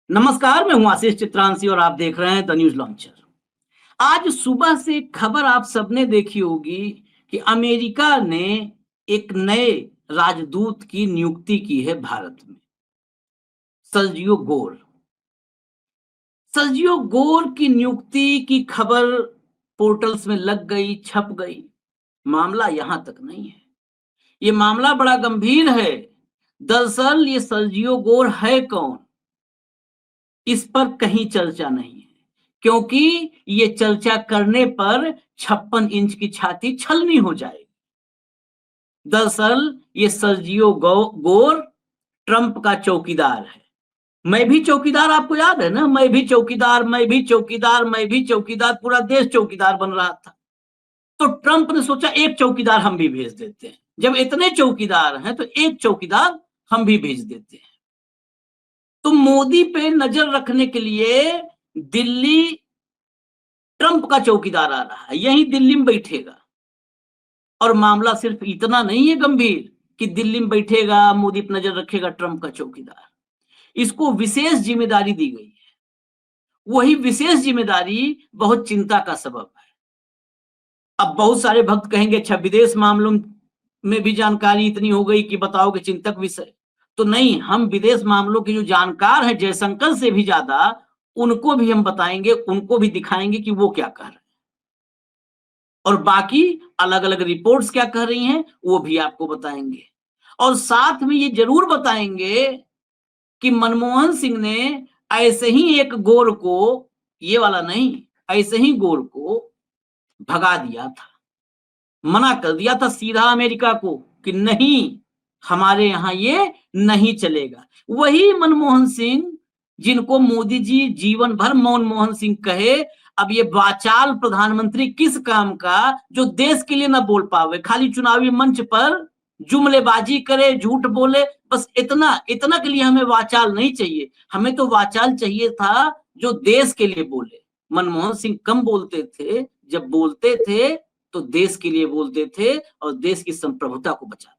नमस्कार, मैं हूं आशीष चित्रांशी और आप देख रहे हैं द न्यूज लॉन्चर। आज सुबह से खबर आप सबने देखी होगी कि अमेरिका ने एक नए राजदूत की नियुक्ति की है भारत में। Sergio Gor. सर्जियो गोर की नियुक्ति की खबर पोर्टल्स में लग गई, छप गई। मामला यहां तक नहीं है, ये मामला बड़ा गंभीर है। दरअसल ये सर्जियो गोर है कौन, इस पर कहीं चर्चा नहीं है, क्योंकि ये चर्चा करने पर 56 इंच की छाती छलनी हो जाएगी। दरअसल ये सर्जियो गोर ट्रंप का चौकीदार है। मैं भी चौकीदार, आपको याद है ना, मैं भी चौकीदार, मैं भी चौकीदार, मैं भी चौकीदार, पूरा देश चौकीदार बन रहा था। तो ट्रंप ने सोचा एक चौकीदार हम भी भेज देते हैं। जब इतने चौकीदार हैं तो एक चौकीदार हम भी भेज देते हैं। तो मोदी पे नजर रखने के लिए दिल्ली ट्रंप का चौकीदार आ रहा है, यही दिल्ली में बैठेगा। और मामला सिर्फ इतना नहीं है गंभीर कि दिल्ली में बैठेगा, मोदी पर नजर रखेगा ट्रंप का चौकीदार। इसको विशेष जिम्मेदारी दी गई है। वही विशेष जिम्मेदारी बहुत चिंता का सबब है। अब बहुत सारे भक्त कहेंगे अच्छा विदेश मामलों में भी जानकारी इतनी हो गई कि बताओगे चिंतक विषय। तो नहीं, हम विदेश मामलों के जो जानकार हैं जयशंकर से भी ज्यादा, उनको भी हम बताएंगे, उनको भी दिखाएंगे कि वो क्या कह रहे हैं, और बाकी अलग अलग रिपोर्ट्स क्या कह रही हैं वो भी आपको बताएंगे। और साथ में ये जरूर बताएंगे कि मनमोहन सिंह ने ऐसे ही एक गोर को, ये वाला नहीं, ऐसे ही गोर को भगा दिया था, मना कर दिया था सीधा अमेरिका को कि नहीं, हमारे यहां ये नहीं चलेगा। वही मनमोहन सिंह जिनको मोदी जी जीवन भर मनमोहन सिंह कहे, अब ये वाचाल प्रधानमंत्री किस काम का जो देश के लिए ना बोल पावे, खाली चुनावी मंच पर जुमलेबाजी करे, झूठ बोले, बस इतना इतना के लिए हमें वाचाल नहीं चाहिए। हमें तो वाचाल चाहिए था जो देश के लिए बोले। मनमोहन सिंह कम बोलते थे, जब बोलते थे तो देश के लिए बोलते थे और देश की संप्रभुता को बचाते थे।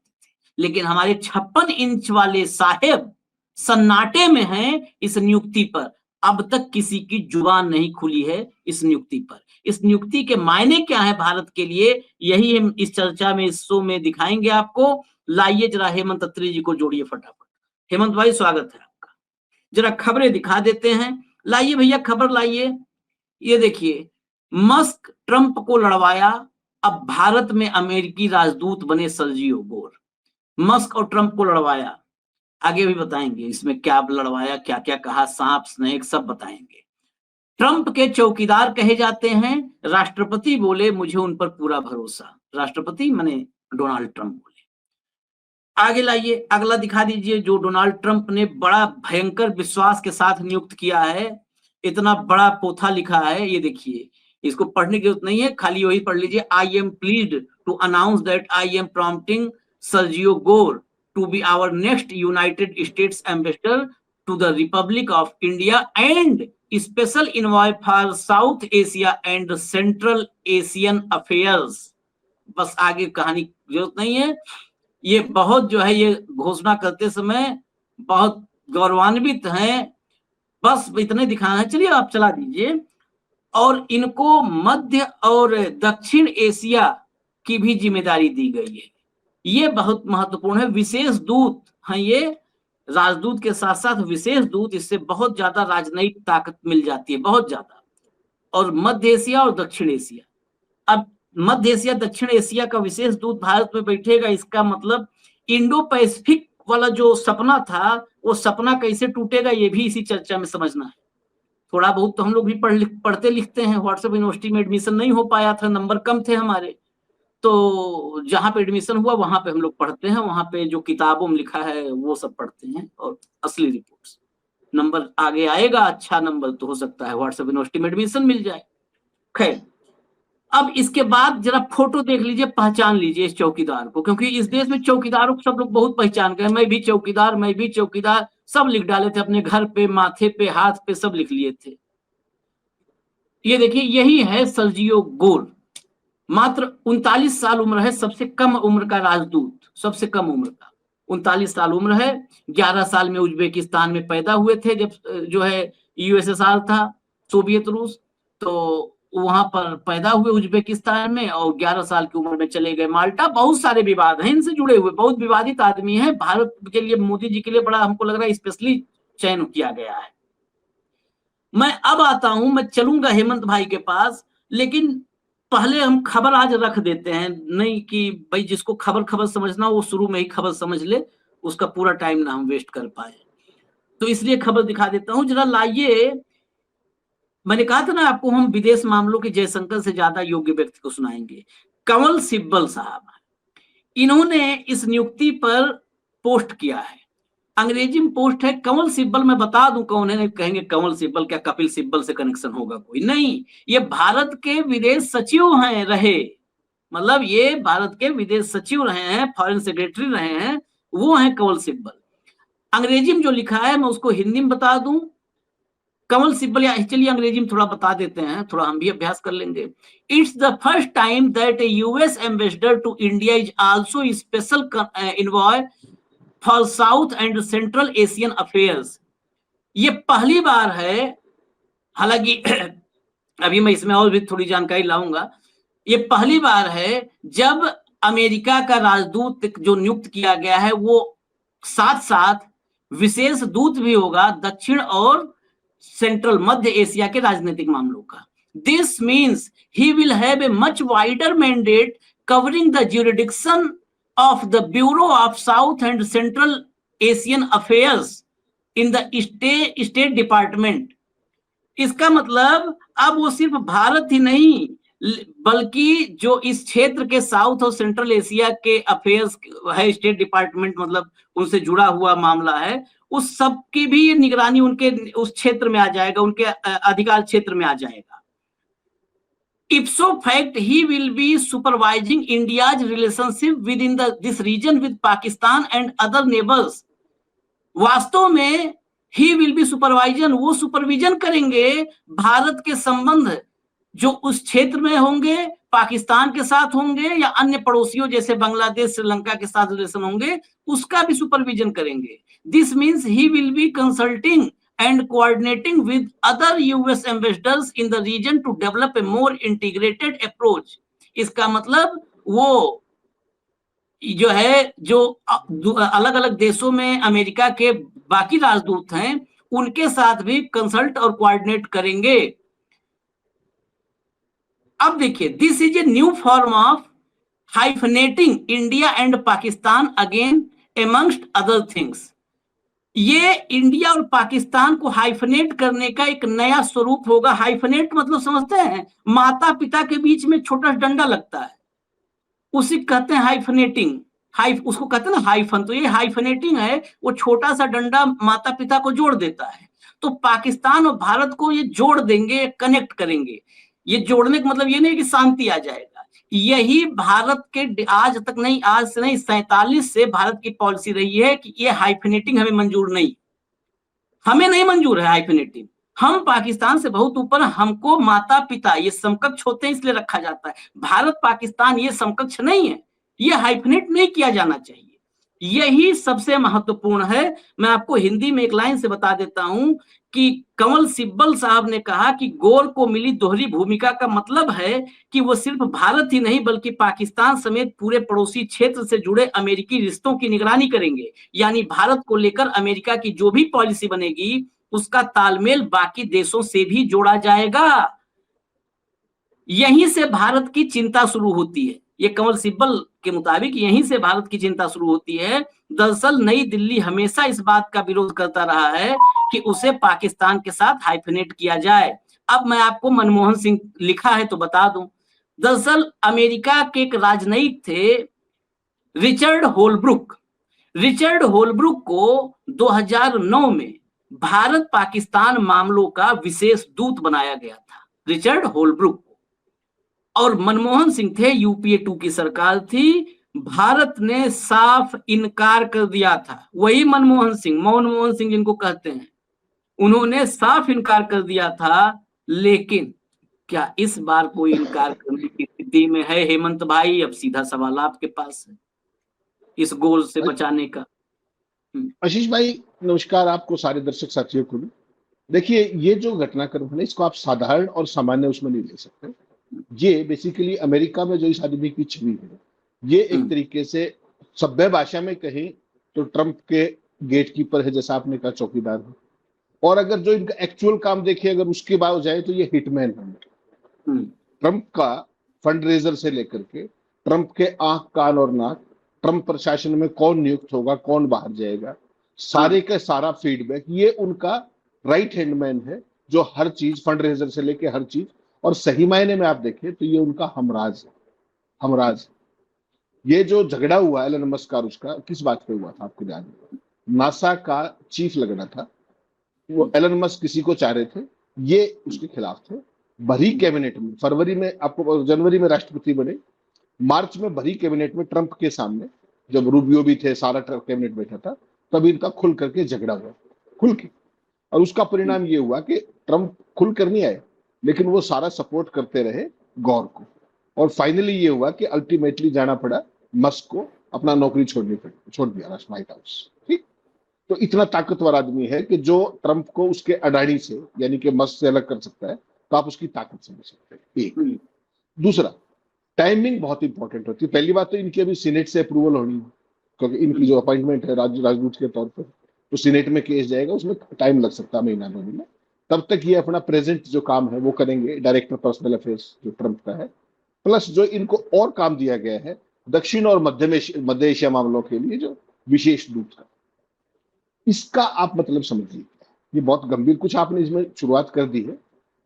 लेकिन हमारे 56 इंच वाले साहेब सन्नाटे में हैं इस नियुक्ति पर। अब तक किसी की जुबान नहीं खुली है इस नियुक्ति पर। इस नियुक्ति के मायने क्या है भारत के लिए, यही हम इस चर्चा में, इस शो में दिखाएंगे आपको। लाइए जरा हेमंत अत्री जी को जोड़िए फटाफट। हेमंत भाई स्वागत है आपका। जरा खबरें दिखा देते हैं। लाइए भैया खबर लाइए। ये देखिए, मस्क ट्रंप को लड़वाया, अब भारत में अमेरिकी राजदूत बने सर्जियो गोर। मस्क और ट्रंप को लड़वाया, आगे भी बताएंगे इसमें क्या लड़वाया, क्या क्या कहा, सांप स्नेक सब बताएंगे। ट्रंप के चौकीदार कहे जाते हैं, राष्ट्रपति बोले मुझे उन पर पूरा भरोसा। राष्ट्रपति माने डोनाल्ड ट्रंप बोले। आगे लाइए, अगला दिखा दीजिए, जो डोनाल्ड ट्रंप ने बड़ा भयंकर विश्वास के साथ नियुक्त किया है। इतना बड़ा पोथा लिखा है, ये देखिए, इसको पढ़ने की जरूरत नहीं है, खाली वही पढ़ लीजिए। I am pleased to announce that I am prompting Sergio Gor to be our next United States ambassador to the Republic of India and special envoy for South Asia and Central Asian affairs. बस आगे कहानी जरूरत नहीं है। ये बहुत जो है, ये घोषणा करते समय बहुत गौरवान्वित हैं। बस इतने दिखाना है, चलिए आप चला दीजिए। और इनको मध्य और दक्षिण एशिया की भी जिम्मेदारी दी गई है। ये बहुत महत्वपूर्ण है। विशेष दूत हैं ये, राजदूत के साथ साथ विशेष दूत, इससे बहुत ज्यादा राजनयिक ताकत मिल जाती है, बहुत ज्यादा। और मध्य एशिया और दक्षिण एशिया, अब मध्य एशिया दक्षिण एशिया का विशेष दूत भारत में बैठेगा, इसका मतलब इंडो पैसिफिक वाला जो सपना था वो सपना कैसे टूटेगा, ये भी इसी चर्चा में समझना है। थोड़ा बहुत तो हम लोग भी पढ़ते लिखते हैं। व्हाट्सएप यूनिवर्सिटी में एडमिशन नहीं हो पाया था, नंबर कम थे हमारे, तो जहां पे एडमिशन हुआ वहां पे हम लोग पढ़ते हैं, वहां पे जो किताबों में लिखा है वो सब पढ़ते हैं और असली रिपोर्ट्स। नंबर आगे आएगा, अच्छा नंबर तो हो सकता है व्हाट्सएप यूनिवर्सिटी में एडमिशन मिल जाए। खैर, अब इसके बाद जरा फोटो देख लीजिए, पहचान लीजिए इस चौकीदार को, क्योंकि इस देश में चौकीदारों को सब लोग बहुत पहचान गए। मैं भी चौकीदार, मैं भी चौकीदार, सब लिख डाले थे अपने घर पे, माथे पे, हाथ पे, सब लिख लिए थे। ये देखिए, यही है सर्जियो गोर। मात्र 39 साल उम्र है, सबसे कम उम्र का राजदूत, सबसे कम उम्र का। 39 साल उम्र है, 11 साल में उज्बेकिस्तान में पैदा हुए थे जब जो है यूएसएसआर था, सोवियत रूस, तो वहां पर पैदा हुए उज्बेकिस्तान में, और 11 साल की उम्र में चले गए माल्टा। बहुत सारे विवाद हैं इनसे जुड़े हुए, बहुत विवादित आदमी है, भारत के लिए, मोदी जी के लिए बड़ा हमको लग रहा है स्पेशली चयन किया गया है। मैं अब आता हूं, मैं चलूंगा हेमंत भाई के पास, लेकिन पहले हम खबर आज रख देते हैं, नहीं कि भाई जिसको खबर खबर समझना वो शुरू में ही खबर समझ ले, उसका पूरा टाइम ना हम वेस्ट कर पाए, तो इसलिए खबर दिखा देता हूं जरा। लाइए, मैंने कहा था ना आपको, हम विदेश मामलों के जयशंकर से ज्यादा योग्य व्यक्ति को सुनाएंगे। कंवल सिब्बल साहब, इन्होंने इस नियुक्ति पर पोस्ट किया है, अंग्रेजी में पोस्ट है। कंवल सिब्बल मैं बता दूं कौन है, कहेंगे कंवल सिब्बल क्या कपिल सिब्बल से कनेक्शन होगा कोई? नहीं, ये भारत के विदेश सचिव हैं रहे, मतलब ये भारत के विदेश सचिव रहे हैं, फॉरेन सेक्रेटरी रहे हैं, वो हैं कंवल सिब्बल। अंग्रेजी में जो लिखा है मैं उसको हिंदी में बता दूं। कंवल सिब्बल, या चलिए अंग्रेजी में थोड़ा बता देते हैं, थोड़ा हम भी अभ्यास कर लेंगे। It's the first time that a US ambassador to India is also special envoy for South and Central Asian affairs. ये पहली बार है, हालांकि अभी मैं इसमें और भी थोड़ी जानकारी लाऊंगा, ये पहली बार है जब अमेरिका का राजदूत जो नियुक्त किया गया है वो साथ साथ विशेष दूत भी होगा दक्षिण और सेंट्रल मध्य एशिया के राजनीतिक मामलों का। This means he will have a much wider mandate covering the jurisdiction of the Bureau of South and Central Asian Affairs in the State Department। इसका मतलब अब वो सिर्फ भारत ही नहीं, बल्कि जो इस क्षेत्र के साउथ और सेंट्रल एशिया के अफेयर्स है, स्टेट डिपार्टमेंट मतलब उनसे जुड़ा हुआ मामला है, उस सब की भी निगरानी उनके उस क्षेत्र में आ जाएगा, उनके अधिकार क्षेत्र में आ जाएगा। Ipso fact, he will be supervising India's relationship within this region with Pakistan and other neighbors। वास्तव में he will be supervision, वो सुपरविजन करेंगे भारत के संबंध जो उस क्षेत्र में होंगे, पाकिस्तान के साथ होंगे या अन्य पड़ोसियों जैसे बांग्लादेश, श्रीलंका के साथ रिलेशन होंगे, उसका भी सुपरविजन करेंगे। This means he will be consulting and coordinating with other US ambassadors in the region to develop a more integrated approach। इसका मतलब वो जो है, जो अलग अलग देशों में अमेरिका के बाकी राजदूत हैं उनके साथ भी कंसल्ट और कोऑर्डिनेट करेंगे। अब देखिए, this is a new form of hyphenating India and Pakistan again amongst other things. ये इंडिया और पाकिस्तान को हाइफनेट करने का एक नया स्वरूप होगा। हाइफनेट मतलब समझते हैं, माता पिता के बीच में छोटा डंडा लगता है, उसी कहते हैं हाइफनेटिंग। उसको कहते हैं ना हाइफन, तो ये हाइफनेटिंग है, वो छोटा सा डंडा माता पिता को जोड़ देता है। तो पाकिस्तान और भारत को ये जोड़ देंगे, कनेक्ट करेंगे। ये जोड़ने का मतलब ये नहीं कि शांति आ जाएगा, यही भारत के आज तक नहीं, आज से नहीं 47 से भारत की पॉलिसी रही है कि ये हाइफनेटिंग हमें मंजूर नहीं, हमें नहीं मंजूर है हाइफनेटिंग। हम पाकिस्तान से बहुत ऊपर, हमको माता पिता ये समकक्ष होते हैं इसलिए रखा जाता है। भारत पाकिस्तान ये समकक्ष नहीं है, ये हाइफनेट नहीं किया जाना चाहिए, यही सबसे महत्वपूर्ण है। मैं आपको हिंदी में एक लाइन से बता देता हूं कि कंवल सिब्बल साहब ने कहा कि गोर को मिली दोहरी भूमिका का मतलब है कि वो सिर्फ भारत ही नहीं बल्कि पाकिस्तान समेत पूरे पड़ोसी क्षेत्र से जुड़े अमेरिकी रिश्तों की निगरानी करेंगे। यानी भारत को लेकर अमेरिका की जो भी पॉलिसी बनेगी उसका तालमेल बाकी देशों से भी जोड़ा जाएगा। यहीं से भारत की चिंता शुरू होती है, ये कंवल सिब्बल के मुताबिक यहीं से भारत की चिंता शुरू होती है। दरअसल नई दिल्ली हमेशा इस बात का विरोध करता रहा है कि उसे पाकिस्तान के साथ हाइफनेट किया जाए। अब मैं आपको मनमोहन सिंह लिखा है तो बता दूं, दरअसल अमेरिका के एक राजनयिक थे रिचर्ड होलब्रुक। रिचर्ड होलब्रुक को 2009 में भारत पाकिस्तान मामलों का विशेष दूत बनाया गया था, रिचर्ड होलब्रुक। और मनमोहन सिंह थे, यूपीए 2 की सरकार थी, भारत ने साफ इनकार कर दिया था। वही मनमोहन सिंह जिनको कहते हैं, उन्होंने साफ इनकार कर दिया था। लेकिन क्या इस बार कोई इनकार करने की स्थिति में है हेमंत भाई? अब सीधा सवाल आपके पास है इस गोल से बचाने का। आशीष भाई, नमस्कार आपको, सारे दर्शक साथियों को भी। देखिए, ये जो घटनाक्रम है ना, इसको आप साधारण और सामान्य उसमें नहीं ले सकते। ये बेसिकली अमेरिका में जो इस आदमी की छवि है, ये एक तरीके से सभ्य भाषा में कहें तो ट्रंप के गेट कीपर है, जैसा आपने कहा, चौकीदार है। और अगर जो इनका एक्चुअल काम देखे, अगर उसके बाद जाए तो ये हिटमैन है। ट्रंप का फंड रेजर से लेकर के ट्रंप के आंख कान और नाक, ट्रंप प्रशासन में कौन नियुक्त होगा, कौन बाहर जाएगा, सारे का सारा फीडबैक, ये उनका राइट हैंड मैन है, जो हर चीज फंड रेजर से लेके हर चीज, और सही मायने में आप देखें तो ये उनका हमराज है, हमराज। ये जो झगड़ा हुआ एलन मस्क का, उसका किस बात पे हुआ था आपको याद है? नासा का चीफ लगना था वो, एलन मस्क किसी को चाह रहे थे, ये उसके खिलाफ थे। भरी कैबिनेट में फरवरी में, आपको जनवरी में राष्ट्रपति बने, मार्च में भरी कैबिनेट में ट्रंप के सामने, जब रूबियो भी थे, सारा ट्रंप कैबिनेट बैठा था, तब इनका खुल करके झगड़ा हुआ, खुल के। और उसका परिणाम ये हुआ कि ट्रंप खुल कर नहीं आए, लेकिन वो सारा सपोर्ट करते रहे गौर को। और फाइनली ये हुआ कि अल्टीमेटली जाना पड़ा मस्क को, अपना नौकरी छोड़ दिया व्हाइट हाउस। ठीक। तो इतना ताकतवर आदमी है कि जो ट्रंप को उसके अडानी से, यानी कि मस्क से अलग कर सकता है, तो आप उसकी ताकत समझ सकते हैं। एक दूसरा, टाइमिंग बहुत इंपॉर्टेंट होती है। पहली बात तो इनकी अभी सीनेट से अप्रूवल होनी है, क्योंकि इनकी जो अपॉइंटमेंट है राजदूत के तौर पर, तो सीनेट में केस जाएगा, उसमें टाइम लग सकता है, महीना 2 महीना। तब तक ये अपना प्रेजेंट जो काम है वो करेंगे, डायरेक्टर पर्सनल अफेयर्स जो ट्रंप का है, प्लस जो इनको और काम दिया गया है दक्षिण और मध्य एशिया मामलों के लिए जो विशेष दूत का, इसका आप मतलब समझिए, ये बहुत गंभीर कुछ आपने इसमें शुरुआत कर दी है।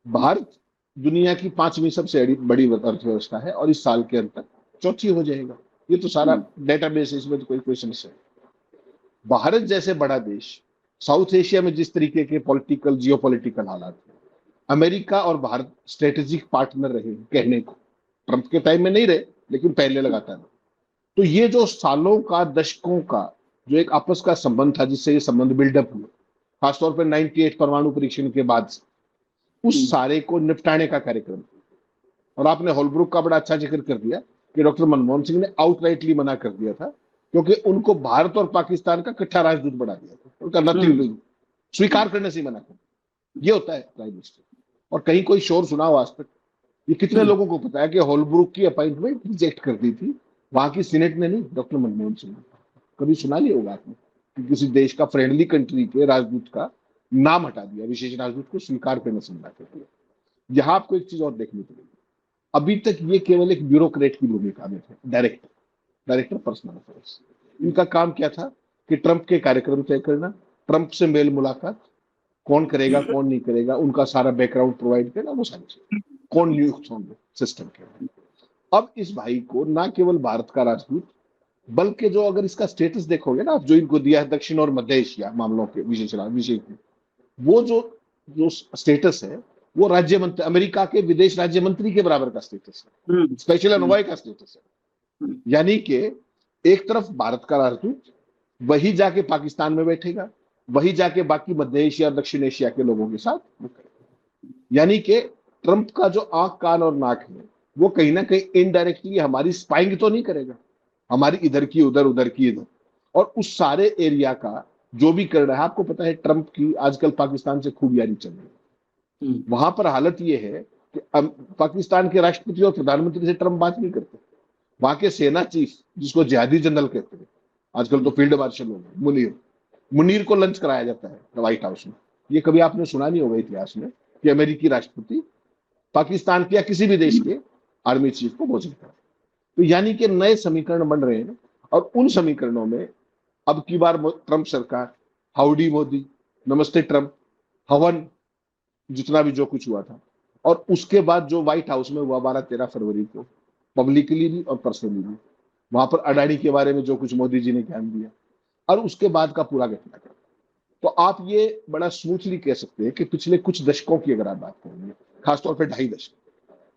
भारत दुनिया की 5वीं सबसे बड़ी अर्थव्यवस्था है, और इस साल के अंत तक 4थी हो जाएगा। ये तो सारा डेटाबेस है, इसमें तो कोई समस्या नहीं। भारत जैसे बड़ा देश, साउथ एशिया में जिस तरीके के पॉलिटिकल जियोपॉलिटिकल हालात हैं, अमेरिका और भारत स्ट्रेटेजिक पार्टनर रहे कहने को, ट्रंप के टाइम में नहीं रहे, लेकिन पहले लगातार। तो ये जो सालों का, दशकों का जो एक आपस का संबंध था, जिससे ये संबंध बिल्डअप हुआ, खासतौर पर 98 परमाणु परीक्षण के बाद से, उस सारे को निपटाने का कार्यक्रम। और आपने हॉलब्रुक का बड़ा अच्छा जिक्र कर दिया कि डॉक्टर मनमोहन सिंह ने आउटराइटली मना कर दिया था, क्योंकि उनको भारत और पाकिस्तान का इकट्ठा राजदूत बना दिया था, उनका नथिंग डूइंग, स्वीकार करने से मना कर। ये होता है प्राइम मिनिस्टर। और कहीं कोई शोर सुना हो आज तक? ये कितने लोगों को पता है कि हॉलब्रुक की अपॉइंटमेंट रिजेक्ट कर दी थी वहां की सीनेट ने, नहीं डॉक्टर मनमोहन सिंह ने। कभी सुना नहीं होगा आपने कि किसी देश का, फ्रेंडली कंट्री के राजदूत का नाम हटा दिया, विशेष राजदूत को स्वीकार करने से मना कर दिया। यहां आपको एक चीज और देखनी पड़ेगी, अभी तक ये केवल एक ब्यूरोक्रेट की भूमिका में थे, डायरेक्टर पर्सनल अफेयर्स। इनका काम क्या था कि ट्रंप के कार्यक्रम तय करना, ट्रंप से मेल मुलाकात, कौन करेगा कौन नहीं करेगा, उनका सारा बैकग्राउंड प्रोवाइड करना, वो सारी चीजें, कौन नियुक्त होंगे सिस्टम के। अब इस भाई को ना केवल भारत का राजदूत, बल्कि जो अगर इसका स्टेटस देखोगे ना आप, जो इनको दिया है दक्षिण और मध्य एशिया मामलों के विशेष, वो जो स्टेटस है, वो राज्य मंत्री, अमेरिका के विदेश राज्य मंत्री के बराबर का स्टेटस है, स्पेशल अनवॉय का स्टेटस है। यानी कि एक तरफ भारत का राजदूत, वही जाके पाकिस्तान में बैठेगा, वही जाके बाकी मध्य एशिया और दक्षिण एशिया के लोगों के साथ। यानी कि ट्रंप का जो आंख कान और नाक है, वो कहीं ना कहीं इनडायरेक्टली हमारी स्पाइंग तो नहीं करेगा, हमारी इधर की उधर, उधर की इधर, और उस सारे एरिया का जो भी कर रहा है। आपको पता है ट्रंप की आजकल पाकिस्तान से खूब यारी चल रही है। वहां पर हालत यह है कि पाकिस्तान के राष्ट्रपति और प्रधानमंत्री से ट्रंप बात नहीं करते। वहां के सेना चीफ, जिसको जिहादी जनरल कहते हैं, आजकल तो फील्ड मार्शल हो गए, मुनीर को लंच कराया जाता है व्हाइट हाउस में। ये कभी आपने सुना नहीं होगा इतिहास में कि अमेरिकी राष्ट्रपति पाकिस्तान के या किसी भी देश के आर्मी चीफ को भोजन कराए। तो यानी कि नए समीकरण बन रहे हैं, और उन समीकरणों में अब की बार ट्रंप सरकार, हाउडी मोदी, नमस्ते ट्रंप, हवन, जितना भी जो कुछ हुआ था, और उसके बाद जो व्हाइट हाउस में हुआ 12-13 फरवरी को, पब्लिकली भी और पर्सनली भी, वहां पर अडानी के बारे में जो कुछ मोदी जी ने ध्यान दिया, और उसके बाद का पूरा घटनाक्रम, तो आप ये बड़ा स्मूथली कह सकते हैं कि पिछले कुछ दशकों की अगर आप बात करेंगे, खासतौर पर 2.5 दशक,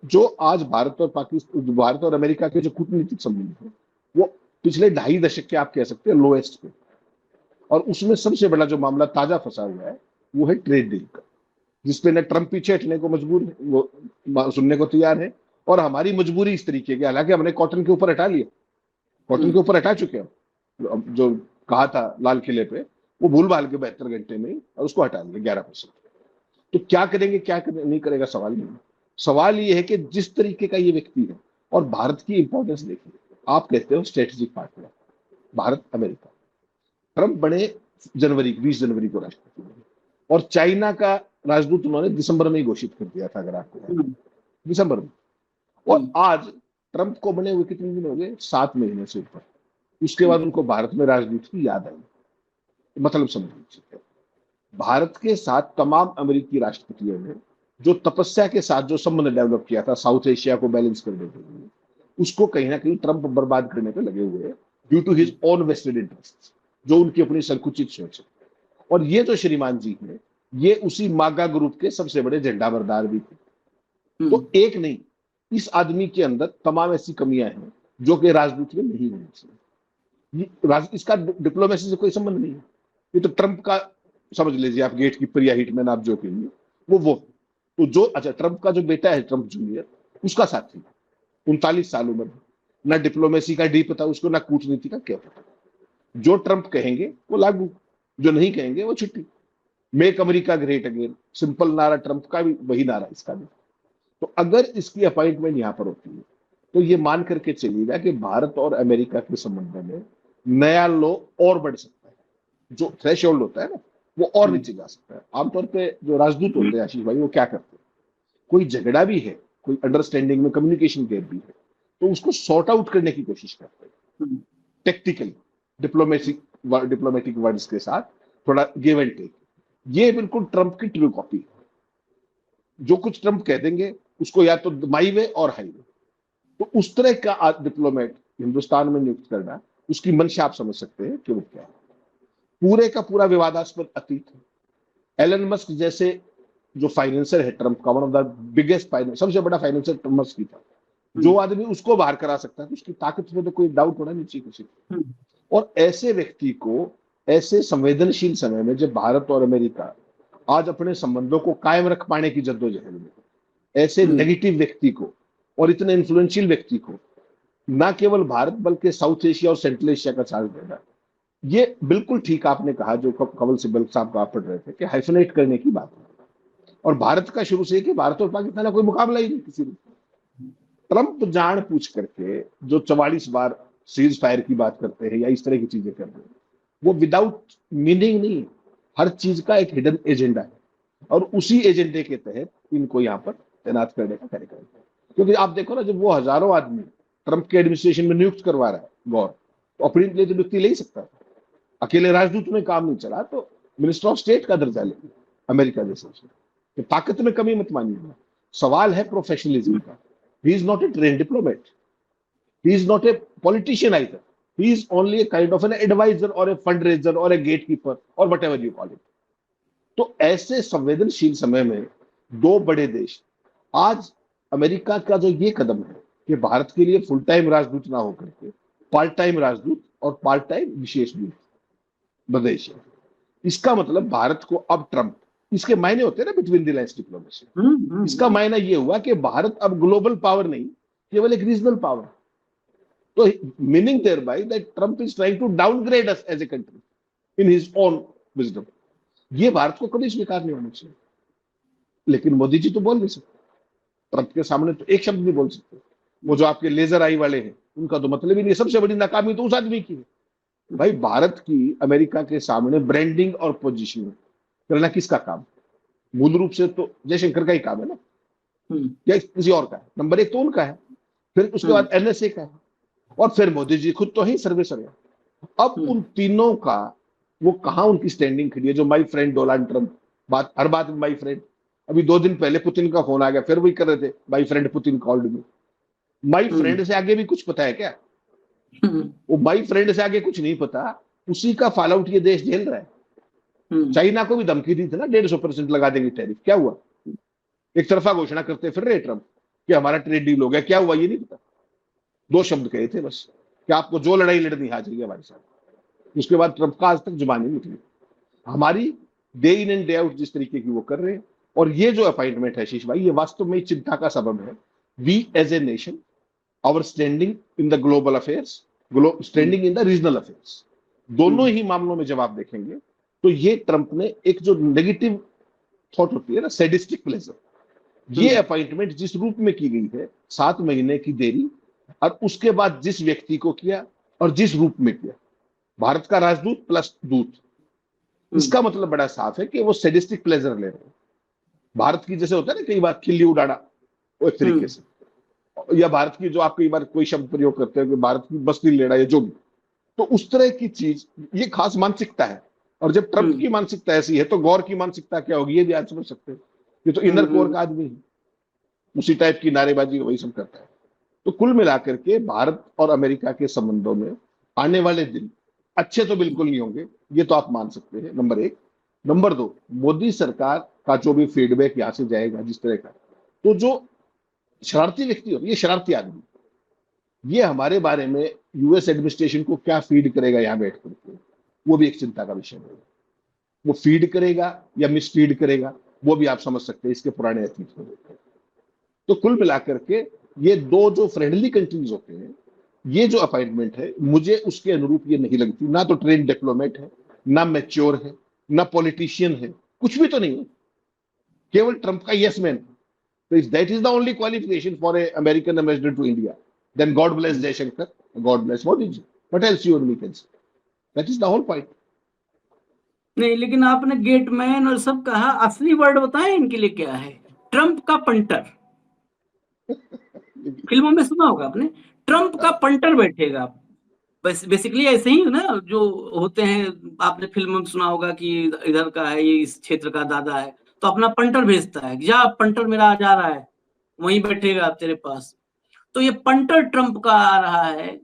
जो आज भारत और पाकिस्तान, भारत और अमेरिका के जो कूटनीतिक संबंध है, वो पिछले 2.5 दशक के आप कह सकते हैं लोएस्ट पे। और उसमें सबसे बड़ा जो मामला ताजा फंसा हुआ है, वो है ट्रेड डील का, जिसपे न ट्रंप पीछे हटने को मजबूर है, वो सुनने को तैयार है, और हमारी मजबूरी इस तरीके की, हालांकि हमने कॉटन के ऊपर हटा लिया, कॉटन के ऊपर हटा चुके हैं, जो कहा था लाल किले पे, वो भूल भाल के 72 घंटे में ही, और उसको हटा दिया 11%। तो क्या करेंगे नहीं करेगा सवाल नहीं। सवाल ये है कि जिस तरीके का ये व्यक्ति है, और भारत की इंपॉर्टेंस देखिए, आप कहते हो strategic partner Bharat America. Trump बने 20 जनवरी को राष्ट्रपति बने, और चाइना का राजदूत उन्होंने दिसंबर में ही घोषित कर दिया था, अगर आपको याद है, दिसंबर में। और आज ट्रंप को बने हुए कितने दिन हो गए, 7 महीने से ऊपर। उसके बाद उनको भारत में राजदूत की याद आई। मतलब समझिए, भारत के साथ तमाम अमेरिकी राष्ट्रपतियों ने जो तपस्या के साथ जो संबंध डेवलप किया था साउथ एशिया को बैलेंस करने के लिए, उसको कहीं ना कहीं ट्रंप बर्बाद करने पे लगे हुए हैं, due to his own vested interest, जो उनकी अपनी संकुचित सोच है। और ये जो श्रीमान जी है, ये उसी मागा ग्रुप के सबसे बड़े झंडा बरदार भी थे। तो एक नहीं, इस आदमी के अंदर तमाम ऐसी कमियां हैं जो कि राजदूत में नहीं होनी चाहिए। इसका डिप्लोमेसी से कोई संबंध नहीं है। ये तो ट्रंप का समझ लीजिए आप, गेट कीपर या हिटमैन आप जो कहिए, वो तो जो अच्छा ट्रंप का जो बेटा है ट्रंप जूनियर, उसका साथी 39 साल उम्र, ना डिप्लोमेसी का डी पता उसको, ना कूटनीति का क्या पता। जो ट्रंप कहेंगे वो लागू, जो नहीं कहेंगे वो छुट्टी। Make America great again, simple नारा ट्रंप का भी, वही नारा इसका भी। तो अगर इसकी अपॉइंटमेंट यहां पर होती है, तो ये मान करके चलिएगा कि भारत और अमेरिका के संबंध में नया लो और बढ़ सकता है। जो थ्रेशोल्ड होता है ना, वो और नीचे जा सकता है। आमतौर पे जो राजदूत होते हैं आशीष भाई, वो क्या करते हैं, कोई झगड़ा भी है, कोई अंडरस्टैंडिंग में कम्युनिकेशन गैप भी है, तो उसको सॉर्ट आउट करने की कोशिश करते हैं टेक्निकली, डिप्लोमेटिक वर्ड्स के साथ, थोड़ा गिव एंड टेक। ये बिल्कुल ट्रंप की ट्रू कॉपी है। जो कुछ ट्रंप कह देंगे उसको या तो माई वे और हाई वे। तो उस तरह का डिप्लोमेट हिंदुस्तान में नियुक्त करना, उसकी मंशा आप समझ सकते हैं कि वो क्या है। पूरे का पूरा विवादास्पद अतीत है। एलन मस्क जैसे जो फाइनेंसर है ट्रंप का, one of the biggest finance, सबसे बड़ा फाइनेंसर ट्रंप मस्क ही था। जो आदमी उसको बाहर करा सकता है, उसकी ताकत में तो कोई डाउट होना नहीं चाहिए किसी को। और ऐसे व्यक्ति को ऐसे संवेदनशील समय में, जब भारत और अमेरिका आज अपने संबंधों को कायम रख पाने की जद्दोजहद में, ऐसे नेगेटिव व्यक्ति को और इतने इन्फ्लुएंशियल व्यक्ति को ना केवल भारत बल्कि साउथ एशिया और सेंट्रल एशिया का चार्ज देना, ये बिल्कुल ठीक आपने कहा, जो कवल सिब्बल साहब को आप पढ़ रहे थे, कि हाइफनेट करने की बात है। और भारत का शुरू से कि भारत और पाकिस्तान का कोई मुकाबला ही नहीं किसी ने। ट्रंप जान पूछ करके जो 44 बार सीज फायर की बात करते हैं या इस तरह की चीजें कर रहे हैं, वो विदाउट मीनिंग नहीं है। हर चीज का एक हिडन एजेंडा है, और उसी एजेंडे के तहत इनको यहाँ पर तैनात करने का कार्यक्रम है। क्योंकि आप देखो ना, जब वो हजारों आदमी ट्रंप के एडमिनिस्ट्रेशन में नियुक्त करवा रहा है गौर, तो अपने लिए तो नियुक्ति ले ही सकता है। अकेले राजदूत में काम नहीं चला तो मिनिस्टर ऑफ स्टेट का दर्जा लेंगे अमेरिका जैसे। तो ताकत में कमी मत मानिएगा, सवाल है प्रोफेशनलिज्म का। He is not a train diplomat, he is not a politician either, he is only a kind of an adviser or a fund raiser or a gate keeper or whatever you call it. तो ऐसे संवेदनशील समय में दो बड़े देश, आज America का जो ये कदम है कि भारत के लिए फुल टाइम राजदूत ना होकर के पार्ट टाइम राजदूत और पार्ट टाइम विशेष दूत बदेश है, इसका मतलब भारत को अब ट्रंप, इसके मायने होते हैं ना बिटवीन द लाइन्स डिप्लोमेसी। इसका मायना ये हुआ कि भारत अब ग्लोबल पावर नहीं, केवल एक रीजनल पावर। तो meaning thereby that Trump is trying to downgrade us as a country in his own wisdom. ये भारत को कभी स्वीकार नहीं होना चाहिए। लेकिन मोदी जी तो बोल नहीं सकते, ट्रंप के सामने तो एक शब्द नहीं बोल सकते। वो जो आपके लेजर आई वाले हैं, उनका तो मतलब ही नहीं। सबसे बड़ी नाकामी तो उस आदमी की है। भाई, भारत की अमेरिका के सामने ब्रांडिंग और पोजीशनिंग करना किसका काम? मूल रूप से तो जयशंकर का ही काम है ना, या किसी और का है? नंबर एक तो उनका है, फिर उसके बाद एनएसए का है, और फिर मोदी जी खुद तो ही सर्वेसर है। अब उन तीनों का वो कहां उनकी स्टैंडिंग खड़ी है? जो माई फ्रेंड डोनाल्ड ट्रंप, हर बात में माई फ्रेंड। अभी 2 दिन पहले पुतिन का फोन आ गया, फिर वही कर रहे थे, my friend Putin called me. My friend से आगे भी कुछ पता है क्या? वो माई फ्रेंड से आगे कुछ नहीं पता। उसी का फॉल आउट ये देश झेल रहा है। चाइना को भी धमकी दी थी ना, 150% लगा देंगे टैरिफ। क्या हुआ? एक तरफा घोषणा करते फिर रहे ट्रंप कि हमारा ट्रेड डील हो गया। क्या हुआ ये नहीं पता। 2 शब्द कहे थे बस कि आपको जो लड़ाई लड़नी आ जाइए हमारे साथ। उसके बाद ट्रंप का आज तक जुबान नहीं निकली। हमारी day in and day out जिस तरीके की वो कर रहे हैं, और ये जो अपॉइंटमेंट है शीश भाई, ये वास्तव में चिंता का सबब है। We as a nation, our standing in the global affairs, standing in the regional affairs, दोनों ही मामलों में जब आप देखेंगे तो ये ट्रंप ने एक जो नेगेटिव थॉट होती है ना, सैडिस्टिक प्लेजर, ये अपॉइंटमेंट जिस रूप में की गई है, 7 महीने की देरी, और उसके बाद जिस व्यक्ति को किया और जिस रूप में किया, भारत का राजदूत प्लस दूत, इसका मतलब बड़ा साफ है कि वो सैडिस्टिक प्लेजर ले रहे हैं। भारत की जैसे होता है ना कई बार खिल्ली उड़ाना, वो एक तरीके से, या भारत की जो आप कई बार कोई शब्द प्रयोग करते हो कि भारत की बस्ती लेना या जो भी, तो उस तरह की चीज, ये खास मानसिकता है। और जब ट्रंप की मानसिकता ऐसी है तो गौर की मानसिकता क्या होगी, ये भी आज समझ सकते हैं। ये तो इनर कोर का आदमी है, उसी टाइप की नारेबाजी वही सब करता है। तो कुल मिलाकर के भारत और अमेरिका के संबंधों में आने वाले दिन अच्छे तो बिल्कुल नहीं होंगे, ये तो आप मान सकते हैं, नंबर एक। नंबर दो, मोदी सरकार का जो भी फीडबैक यहां से जाएगा जिस तरह का, तो जो शरारती व्यक्ति हो, ये शरारती आदमी, ये हमारे बारे में यूएस एडमिनिस्ट्रेशन को क्या फीड करेगा यहां बैठ करके, वो भी एक चिंता का विषय है। वो फीड करेगा या मिसफीड करेगा, वो भी आप समझ सकते हैं इसके पुराने अतीत में। तो कुल मिलाकर के ये दो जो फ्रेंडली कंट्रीज होते हैं, ये जो अपॉइंटमेंट है मुझे उसके अनुरूप ये नहीं लगती। ना तो ट्रेन डिप्लोमेट है, ना मैच्योर है, ना पॉलिटिशियन है, कुछ भी तो नहीं है, केवल ट्रंप का यस मैन। तो if that is the only qualification for a American ambassador to India, then God bless Jaishankar, God bless Modi ji, what else you or me can say, that is the whole point. नहीं, लेकिन आपने gateman और सब कहा, असली word बताएं इनके लिए क्या है? ट्रंप का पंटर। फिल्मों में सुना होगा आपने, ट्रंप का पंटर बैठेगा। बस बेसिकली ऐसे ही ना जो होते हैं, आपने फिल्म में सुना होगा कि इधर का है, ये इस क्षेत्र का दादा है, तो अपना पंटर भेजता है, जा पंटर मेरा जा रहा है, वहीं बैठेगा तेरे पास। तो ये पंटर ट्रंप का आ रहा है।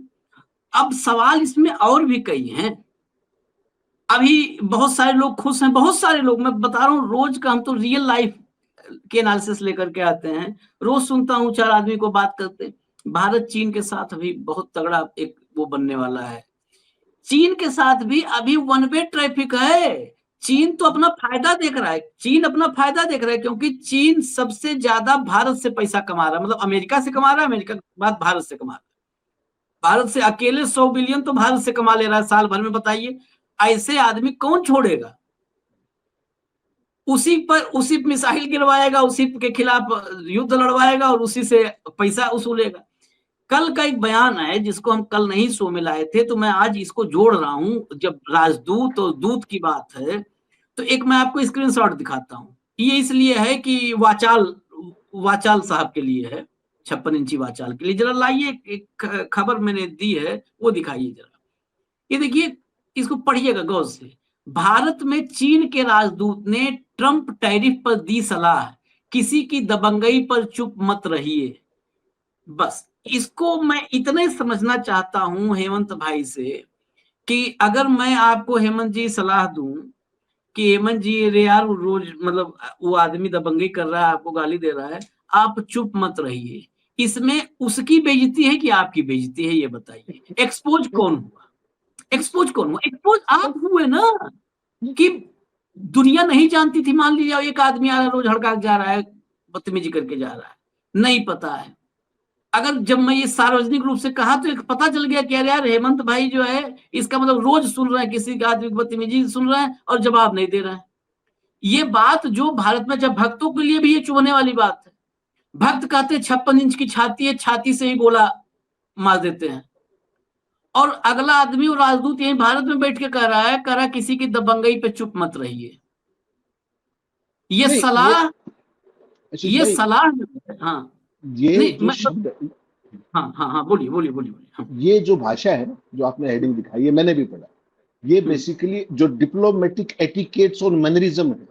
अब सवाल इसमें और भी कई हैं। अभी बहुत सारे लोग खुश हैं, बहुत सारे लोग, मैं बता रहा हूँ, रोज का हम तो रियल लाइफ के एनालिसिस लेकर के आते हैं, रोज सुनता हूँ 4 आदमी को बात करते, भारत चीन के साथ अभी बहुत तगड़ा एक वो बनने वाला है। चीन के साथ भी अभी वन वे ट्रैफिक है। चीन तो अपना फायदा देख रहा है, चीन अपना फायदा देख रहा है, क्योंकि चीन सबसे ज्यादा भारत से पैसा कमा रहा है, मतलब अमेरिका से कमा रहा है, अमेरिका के बाद भारत से कमा रहा है। भारत से अकेले 100 बिलियन तो भारत से कमा ले रहा है साल भर में। बताइए ऐसे आदमी कौन छोड़ेगा? उसी पर उसी मिसाइल गिरवाएगा, उसी के खिलाफ युद्ध लड़वाएगा और उसी से पैसा वसूलेगा। कल का एक बयान है जिसको हम कल नहीं शो में लाए थे, तो मैं आज इसको जोड़ रहा हूं। जब राजदूत और दूत की बात है तो एक मैं आपको स्क्रीनशॉट दिखाता हूं। ये इसलिए है कि वाचाल वाचाल साहब के लिए है, 56 इंची वाचाल के लिए। जरा लाइए, एक खबर मैंने दी है वो दिखाइए जरा। ये देखिए, इसको पढ़िएगा गौर से। भारत में चीन के राजदूत ने ट्रंप टैरिफ पर दी सलाह, किसी की दबंगई पर चुप मत रहिए। बस इसको मैं इतने समझना चाहता हूं हेमंत भाई से, कि अगर मैं आपको हेमंत जी सलाह दूं कि हेमंत जी रे यार रोज मतलब वो आदमी दबंगई कर रहा है, आपको गाली दे रहा है, आप चुप मत रहिए, इसमें उसकी बेइज्जती है कि आपकी बेइज्जती है? ये बताइए, एक्सपोज कौन हुआ? एक्सपोज कौन हुआ? एक्सपोज आप हुए ना, कि दुनिया नहीं जानती थी। मान लीजिए एक आदमी आ रहा है, रोज हड़का जा रहा है, बदतमीजी करके जा रहा है, नहीं पता है। अगर जब मैं ये सार्वजनिक रूप से कहा तो एक पता चल गया कि यार हेमंत भाई जो है, इसका मतलब रोज सुन रहे हैं किसी का आदमी बदतमीजी सुन रहे हैं और जवाब नहीं दे रहे हैं। ये बात जो भारत में जब भक्तों के लिए भी ये चुभने वाली बात है। भक्त कहते हैं 56 इंच की छाती है, छाती से ही गोला मार देते हैं। और अगला आदमी और राजदूत यही भारत में बैठ के कह रहा है किसी की दबंगई पे चुप मत रहिए। ये नहीं, सलाह, आशीष ये भाई, सलाह। हाँ ये नहीं जो मैं, शब्द, हाँ हाँ हाँ, बोलिए बोलिए बोलिए बोलिए। हाँ। ये जो भाषा है ना, जो आपने हेडिंग दिखाई है, मैंने भी पढ़ा, ये हम्म बेसिकली जो डिप्लोमेटिक एटिकेट्स और मैनरिज्म है,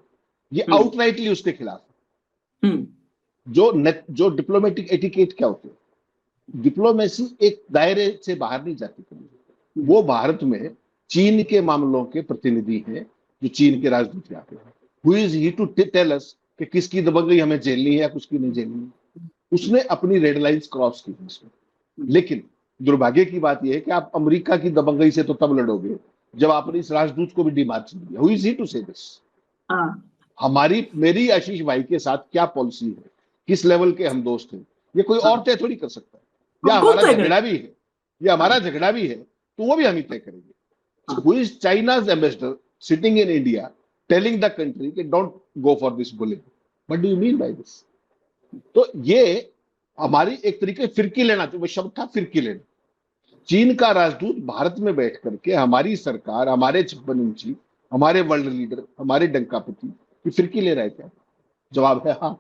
ये हम्म आउटराइटली उसके खिलाफ है। हम्म जो डिप्लोमेटिक एटिकेट क्या होते हैं, डिप्लोमेसी एक दायरे से बाहर नहीं जाती कभी। वो भारत में चीन के मामलों के प्रतिनिधि हैं, जो चीन के राजदूत यहाँ पे हैं। Who is he to tell us कि किसकी दबंगई हमें झेलनी है या कुछ की नहीं झेलनी है? उसने अपनी रेड लाइंस क्रॉस की इसमें। लेकिन दुर्भाग्य की बात यह है कि आप अमेरिका की दबंगई से तो तब लड़ोगे जब आपने इस राजदूत को भी डिमार्च दिया। हु इज ही टू से दिस? हाँ हमारी मेरी आशीष भाई के साथ क्या पॉलिसी है, किस लेवल के हम दोस्त हैं, ये कोई और हाँ, तय थोड़ी कर सकता है। या कौन हमारा तय झगड़ा करेगा? भी है, या हाँ हमारा झगड़ा भी है, तो वो भी हम ही तय करेंगे। हाँ। who is China's ambassador sitting in India telling the country कि don't go for this bullying. What do you mean by this? तो ये हमारी एक तरीके फिरकी लेना, जो शब्द था फिरकी लेना। चीन का राजदूत भारत में बैठ करके हमारी सरकार, हमारे 56 इंची, हमारे वर्ल्ड लीडर, हमारे डंकापति की फिरकी ले रहा है क्या? जवाब है हाँ।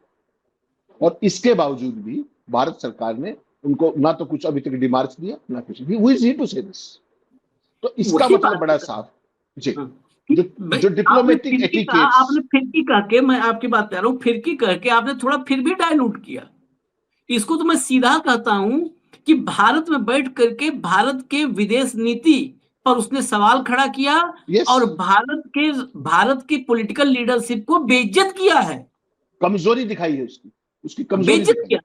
और इसके बावजूद भी भारत सरकार ने उनको ना तो कुछ अभी तक डिमार्च दिया, ना कुछ भी। Who is he to say this? तो इसका वही मतलब बात बड़ा है। साफ जी, हाँ। जो भाई, जो आपने डिप्लोमेटिक फिरकी कहा, एटिकेट्स, आपने फिरकी कह के, मैं आपकी बात कह रहा हूँ, फिरकी कह के आपने थोड़ा फिर भी डायलूट किया। इसको तो मैं सीधा कहता हूं कि भारत में बैठ करके भारत के विदेश नीति पर उसने सवाल खड़ा किया यस, और भारत की पॉलिटिकल लीडरशिप को बेइज्जत किया है, कमजोरी दिखाई है उसकी कमजोरी बेइज्जत दिखाई। किया,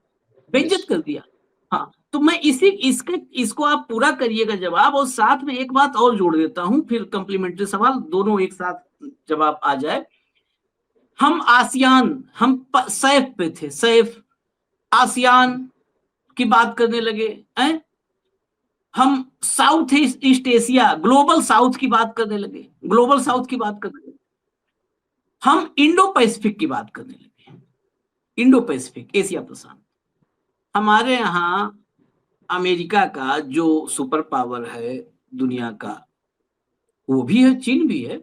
बेइज्जत यस, कर दिया। हाँ, तो मैं इसको आप पूरा करिएगा जवाब, और साथ में एक बात और जोड़ देता हूं, फिर कम्प्लीमेंट्री सवाल दोनों एक साथ जवाब आ जाए। हम आसियान, सैफ पे थे, सैफ आसियान की बात करने लगे हैं, हम south east Asia, global south की बात करने लगे, ग्लोबल साउथ की बात करने लगे, हम इंडो पैसिफिक की बात करने लगे, इंडो पैसिफिक, एशिया प्रशांत। हमारे यहाँ अमेरिका का जो सुपर पावर है दुनिया का, वो भी है, चीन भी है।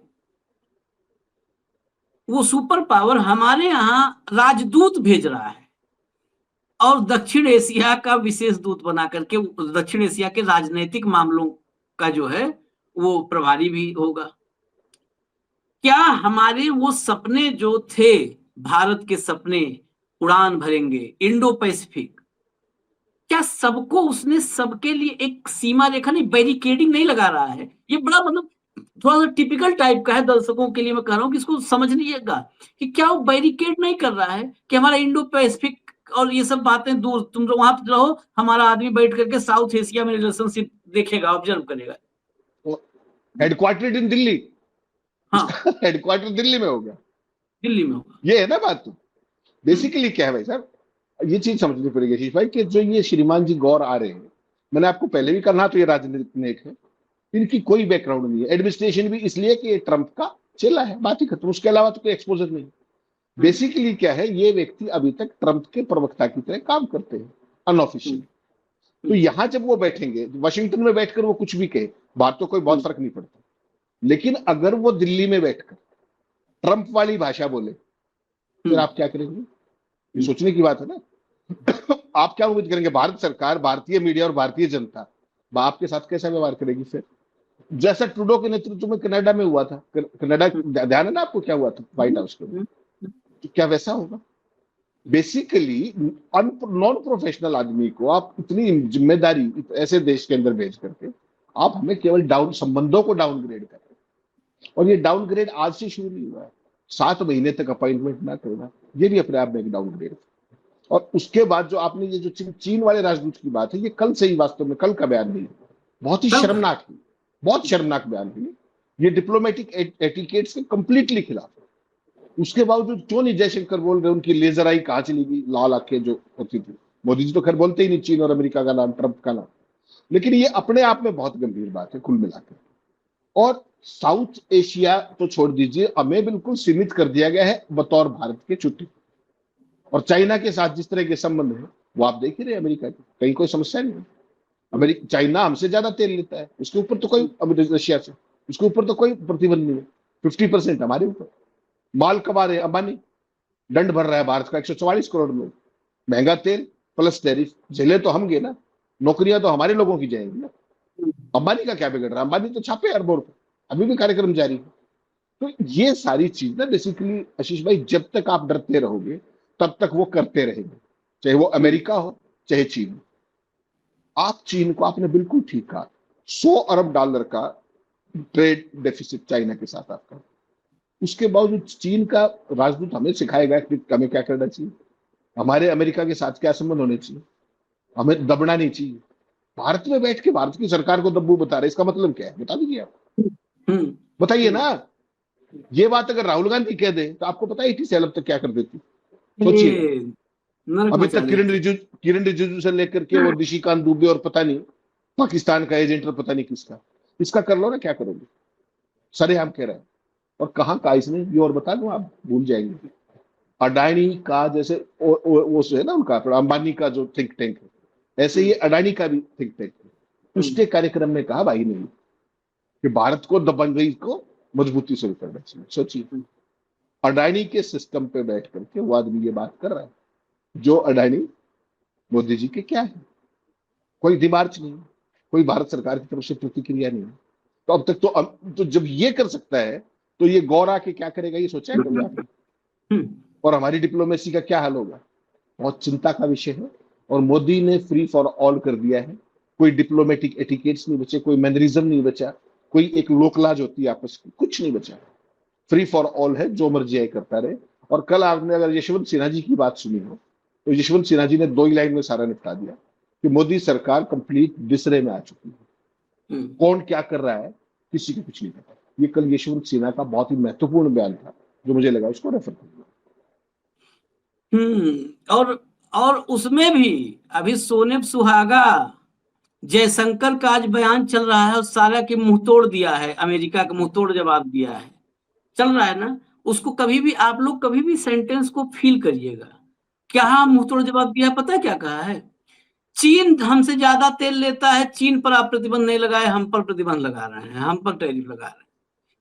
वो सुपर पावर हमारे यहाँ राजदूत भेज रहा है और दक्षिण एशिया का विशेष दूत बना करके दक्षिण एशिया के राजनीतिक मामलों का जो है वो प्रभारी भी होगा। क्या हमारे वो सपने जो थे, भारत के सपने, उड़ान भरेंगे, इंडो पैसिफिक, क्या सबको उसने सबके लिए एक सीमा रेखा नहीं, बैरिकेडिंग नहीं लगा रहा है? ये बड़ा मतलब थोड़ा सा टिपिकल टाइप का है, दर्शकों के लिए मैं कह रहा हूं कि इसको समझ लीजिएगा कि क्या वो बैरिकेड नहीं कर रहा है कि हमारा इंडो पैसिफिक और ये सब बातें दूर, तुम लोग वहां पे रहो, हमारा आदमी बैठ करके साउथ एशिया में रिलेशनशिप देखेगा, ऑब्जर्व करेगा। हेडक्वार्टर्ड इन दिल्ली, हाँ, हेडक्वार्टर दिल्ली में हो गया, दिल्ली में होगा। ये है ना बात। तो बेसिकली क्या है भाई साहब, ये चीज समझनी पड़ेगी आशीष भाई, कि जो ये श्रीमान जी गौर आ रहे हैं, मैंने आपको पहले भी कहा तो ये राजनीतिक है, इनकी कोई बैकग्राउंड नहीं है, एडमिनिस्ट्रेशन भी इसलिए कि ये ट्रंप का चेला है, बात ही खत्म, उसके अलावा तो कोई एक्सपोजर नहीं। बेसिकली क्या है, ये व्यक्ति अभी तक ट्रंप के प्रवक्ता की तरह काम करते हैं अनऑफिशियल। तो यहां जब वो बैठेंगे, वाशिंगटन में बैठकर वो कुछ भी कहे, बात तो कोई बहुत फर्क नहीं पड़ता, लेकिन अगर वो दिल्ली में बैठकर ट्रंप वाली भाषा बोले, फिर आप क्या करेंगे? ये सोचने की बात है ना। आप क्या उम्मीद करेंगे भारत सरकार, भारतीय मीडिया और भारतीय जनता आपके साथ कैसा व्यवहार करेगी? फिर जैसा ट्रूडो के नेतृत्व में कनाडा में हुआ था, कनाडा ध्यान है ना आपको क्या हुआ था व्हाइट हाउस में, तो क्या वैसा होगा? बेसिकली नॉन प्रोफेशनल आदमी को आप इतनी जिम्मेदारी ऐसे देश के अंदर भेज करके आप हमें केवल संबंधों को डाउनग्रेड कर रहे हैं। और ये डाउनग्रेड आज से शुरू नहीं हुआ है, 7 महीने तक अपॉइंटमेंट ना करना, ये भी अपने आप में एक डाउनग्रेड है। और उसके बाद जो आपने ये जो चीन वाले राजदूत की बात है, ये कल से ही वास्तव में, कल का बयान नहीं, बहुत ही शर्मनाक है, बहुत शर्मनाक बयान है। ये डिप्लोमेटिक एटिकेट्स के कंप्लीटली खिलाफ है। उसके बावजूद क्यों नहीं जयशंकर बोल रहे? उनकी लेजर आई कहां चली गई, लाल आंखें जो होती थी। मोदी जी तो खैर बोलते ही नहीं चीन और अमेरिका का नाम, ट्रंप का नाम, लेकिन ये अपने आप में बहुत गंभीर बात है कुल मिलाकर। और साउथ एशिया तो छोड़ दीजिए, हमें बिल्कुल सीमित कर दिया गया है बतौर भारत के छुट्टी। और चाइना के साथ जिस तरह के संबंध है वो आप देख ही रहे, अमेरिका के, कहीं कोई समस्या नहीं है। अमेरिका, चाइना हमसे ज्यादा तेल लेता है, उसके ऊपर तो कोई, रशिया से, उसके ऊपर तो कोई प्रतिबंध नहीं है। 50% हमारे ऊपर माल कमा रहे अंबानी, दंड भर रहा है भारत का 144 करोड़ लोग, महंगा तेल प्लस टैरिफ, झेले तो हम गए ना, नौकरियां तो हमारे लोगों की जाएंगी ना। अंबानी का क्या बिगड़ रहा है? अंबानी तो छापे अरबों रुपए, अभी भी कार्यक्रम जारी है। तो ये सारी चीज ना बेसिकली आशीष भाई, जब तक आप डरते रहोगे तब तक वो करते रहेंगे, चाहे वो अमेरिका हो चाहे चीन। आप चीन को, आपने बिल्कुल ठीक कहा, $100 अरब का ट्रेड डेफिसिट चाइना के साथ आपका। उसके बावजूद चीन का राजदूत हमें सिखाएगा कि हमें क्या करना चाहिए, हमारे अमेरिका के साथ क्या संबंध होने चाहिए, हमें दबना नहीं चाहिए। भारत में बैठ के भारत की सरकार को दब्बू बता रहे, इसका मतलब क्या है? बता दीजिए आप, बताइए ना। ये बात अगर राहुल गांधी कह दे तो आपको पता है इटी सेल अब तक क्या कर देती, सोचिए। अभी तक किरण रिजिजू से लेकर के वो निशिकांत दुबे और पता नहीं पाकिस्तान का एजेंट और पता नहीं किसका, इसका कर लो ना, क्या करोगे? सरेआम कह रहा है। और कहाँ कहा इसने ये और बता दूं, आप भूल जाएंगे। अडानी का जैसे वो है ना उनका, अंबानी का जो थिंक टैंक है, ऐसे ये अडानी का भी थिंक टैंक है। उसके कार्यक्रम में कहा भाई ने कि भारत को दबंगई को मजबूती से करना चाहिए। सोचिए, अडानी के सिस्टम पे बैठ करके वो आदमी ये बात कर रहा है, जो अडानी मोदी जी के क्या है, कोई डिमार्च नहीं, कोई भारत सरकार की तरफ से प्रतिक्रिया नहीं। तो अब तक तो जब ये कर सकता है तो ये गौरा के क्या करेगा, ये सोचा है कभी आपने? और हमारी डिप्लोमेसी का क्या हाल होगा? बहुत चिंता का विषय है। और मोदी ने फ्री फॉर ऑल कर दिया है, कोई डिप्लोमेटिक एटिकेट्स नहीं बचे, कोई मैनरिज्म नहीं बचा, कोई एक लोकलाज होती है आपस की, कुछ नहीं बचा। फ्री फॉर ऑल है, जो मर्जी है करता रहे। और कल आपने अगर यशवंत सिन्हा जी की बात सुनी हो तो यशवंत सिन्हा जी ने 2 ही लाइन में सारा निपटा दिया कि मोदी सरकार कंप्लीट बिसरे में आ चुकी है, कौन क्या कर रहा है किसी को कुछ नहीं पता। ये कल यशवंत सिन्हा का बहुत ही महत्वपूर्ण बयान था, जो मुझे लगा उसको रेफर करूंगा। और उसमें भी अभी सोने पे सुहागा जयशंकर का आज बयान चल रहा है और सारा के मुंह तोड़ दिया है, अमेरिका का मुंह तोड़ जवाब दिया है, चल रहा है ना। उसको कभी भी आप लोग कभी भी सेंटेंस को फील करिएगा, क्या मुंह तोड़ जवाब दिया, पता है क्या कहा है? चीन हमसे ज्यादा तेल लेता है, चीन पर आप प्रतिबंध नहीं लगाए, हम पर प्रतिबंध लगा रहे हैं, हम पर टैरिफ लगा रहे हैं।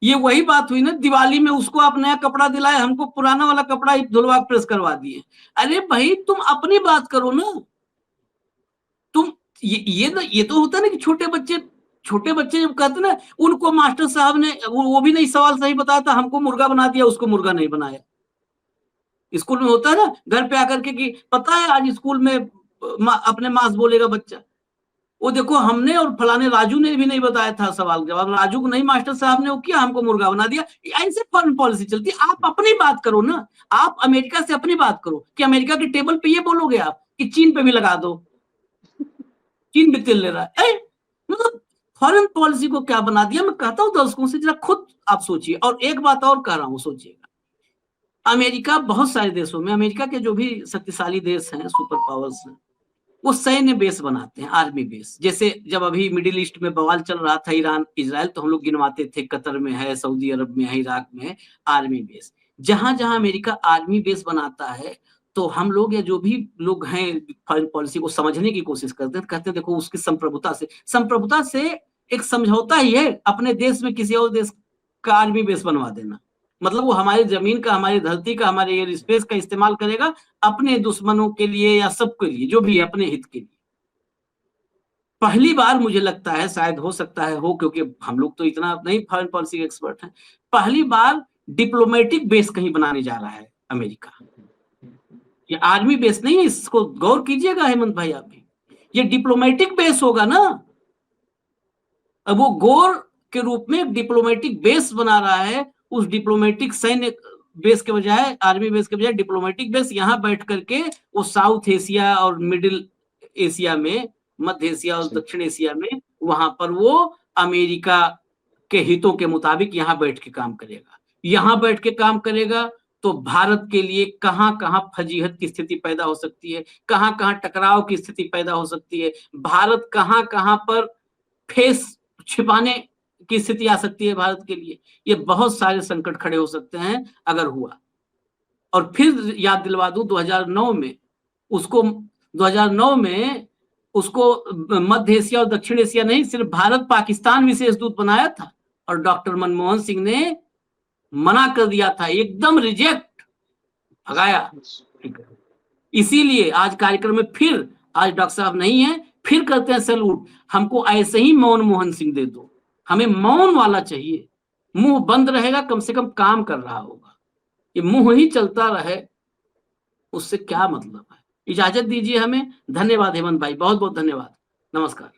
ये वही बात हुई ना, दिवाली में उसको आप नया कपड़ा दिलाए, हमको पुराना वाला कपड़ा धुलवा प्रेस करवा दिए। अरे भाई तुम अपनी बात करो ना। तुम ये तो होता है ना कि छोटे बच्चे जब कहते ना, उनको मास्टर साहब ने वो भी नहीं सवाल सही बताया था, हमको मुर्गा बना दिया, उसको मुर्गा नहीं बनाया। स्कूल में होता है ना, घर पे आकर के कि पता है आज स्कूल में अपने मास बोलेगा बच्चा, वो देखो हमने और फलाने राजू ने भी नहीं बताया था सवाल जवाब, राजू को नहीं मास्टर साहब ने वो किया, हमको मुर्गा बना दिया। ऐसे फॉरेन पॉलिसी चलती है। आप अपनी बात करो ना, आप अमेरिका से अपनी बात करो कि अमेरिका के टेबल पे ये बोलोगे आप कि चीन पे भी लगा दो, चीन भी तेल ले रहा है। मतलब फॉरेन पॉलिसी को क्या बना दिया। मैं कहता हूं दर्शकों से जरा खुद आप सोचिए। और एक बात और कह रहा हूं, सोचिएगा, अमेरिका बहुत सारे देशों में, अमेरिका के जो भी शक्तिशाली देश हैं, सुपर पावर्स हैं, वो सैन्य बेस बनाते हैं, आर्मी बेस। जैसे जब अभी मिडिल ईस्ट में बवाल चल रहा था, ईरान इजराइल, तो हम लोग गिनवाते थे कतर में है, सऊदी अरब में है, इराक में है आर्मी बेस। जहां जहां अमेरिका आर्मी बेस बनाता है, तो हम लोग या जो भी लोग हैं फॉरेन पॉलिसी को समझने की कोशिश करते हैं, कहते हैं देखो उसकी संप्रभुता से एक समझौता ही है अपने देश में किसी और देश का आर्मी बेस बनवा देना। मतलब वो हमारी जमीन का, हमारी धरती का, हमारे एयर स्पेस का इस्तेमाल करेगा अपने दुश्मनों के लिए या सबके लिए, जो भी है अपने हित के लिए। पहली बार मुझे लगता है, शायद हो सकता है हो, क्योंकि हम लोग तो इतना नहीं फॉरेन पॉलिसी के एक्सपर्ट हैं, पहली बार डिप्लोमेटिक बेस कहीं बनाने जा रहा है अमेरिका। ये आर्मी बेस नहीं है, इसको गौर कीजिएगा हेमंत भाई आप भी, ये डिप्लोमेटिक बेस होगा ना। अब वो गौर के रूप में डिप्लोमेटिक बेस बना रहा है, उस डिप्लोमेटिक सैन्य बेस के बजाय, आर्मी बेस के बजाय डिप्लोमेटिक बेस यहां बैठ करके वो साउथ एशिया और मिडिल एशिया में, मध्य एशिया और दक्षिण एशिया में, वहां पर वो अमेरिका के हितों के मुताबिक यहां बैठ के काम करेगा। यहां बैठ के काम करेगा तो भारत के लिए कहां कहां फजीहत की स्थिति पैदा हो सकती है, कहां कहां टकराव की स्थिति पैदा हो सकती है, भारत कहां कहां पर फेस छिपाने की स्थिति आ सकती है भारत के लिए। ये बहुत सारे संकट खड़े हो सकते हैं अगर हुआ। और फिर याद दिलवा दूं, 2009 में उसको मध्य एशिया और दक्षिण एशिया नहीं, सिर्फ भारत पाकिस्तान विशेष दूत बनाया था, और डॉक्टर मनमोहन सिंह ने मना कर दिया था, एकदम रिजेक्ट, भगाया। इसीलिए आज कार्यक्रम में फिर, आज डॉक्टर साहब नहीं है, फिर करते हैं सैल्यूट। हमको ऐसे ही मौन मोहन सिंह दे दो, हमें मौन वाला चाहिए, मुंह बंद रहेगा, कम से कम काम कर रहा होगा। ये मुंह ही चलता रहे, उससे क्या मतलब है। इजाजत दीजिए हमें। धन्यवाद हेमंत भाई, बहुत बहुत धन्यवाद। नमस्कार।